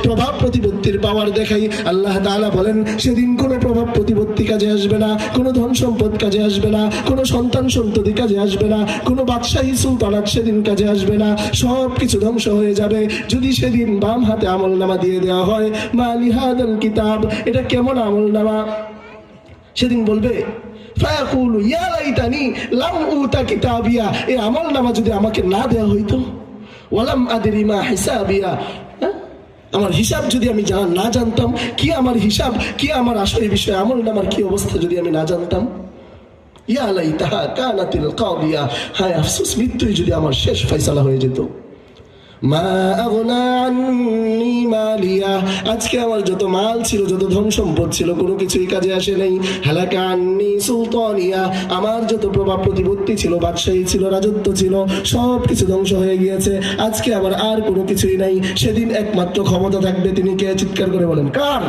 প্রভাব প্রতিপত্তির পাওয়ার দেখাই। আল্লাহ তাআলা বলেন সেদিন কোনো প্রভাব প্রতিপত্তি কাজে আসবে না, কোনো ধন সম্পদ কাজে আসবে না, কোনো সন্তান সন্ততি কাজে আসবে না, কোনো বাদশাহী সুলতানাত সেদিন কাজে আসবে না, সব কিছু ধ্বংস হয়ে যাবে। যদি সেদিন বাম হাতে আমলনামা দিয়ে দেওয়া হয়, মালি হাদাল কিতাব, এটা কেমন আমলনামা? সেদিন বলবে ফায়াকুলু ইয়া লাইতানি লাম উতা কিতাবিয়া, এই আমলনামা যদি আমাকে না দেওয়া হইতো, ওয়ালাম আদরি মা হিসাবিয়া, আমার হিসাব যদি আমি না জানতাম, কি আমার হিসাব, কি আমার আসল বিষয়, আমলনামার কি অবস্থা যদি আমি না জানতাম। ইয়া লাইতাহা কানাতিল কাদিয়া, হায় আফসোস, মৃত্যুই যদি আমার শেষ ফয়সালা হয়ে যেত। মা আগনা আন্নি মালিয়া, আজকে আমার যত মাল ছিল, যত ধন সম্পদ ছিল, কোনো কিছুই কাজে আসে নাই। হালাকা আন্নি সুলতানিয়া, আমার যত প্রভাব প্রতিপত্তি ছিল, বাদশাহী ছিল, রাজত্ব ছিল, সব কিছু ধ্বংস হয়ে গিয়েছে। আজকে আমার আর কোনো কিছুই নাই। সেদিন একমাত্র ক্ষমতা থাকবে, তিনি কে? চিৎকার করে বলেন, কার?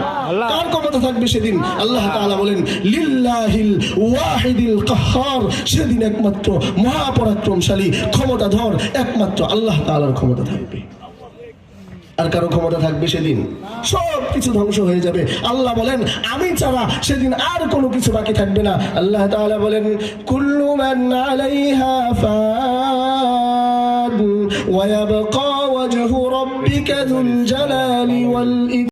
কার ক্ষমতা থাকবে সেদিন? আল্লাহ তাআলা বলেন লিল্লাহিল ওয়াহিদিল কাহ্হার, সেদিন একমাত্র মহাপরাক্রমশালী ক্ষমতাধর একমাত্র আল্লাহ তাআলার ক্ষমতা থাকবে। আর কারো ক্ষমতা থাকবে সেদিন? সব কিছু ধ্বংস হয়ে যাবে। আল্লাহ বলেন আমি ছাড়া সেদিন আর কোনো কিছু বাকি থাকবে না। আল্লাহ তাআলা বলেন কুল্লু মান আলাইহা ফান ওয়া ইয়াবকা ওয়াজহু রাব্বিকা যুল জালালি ওয়াল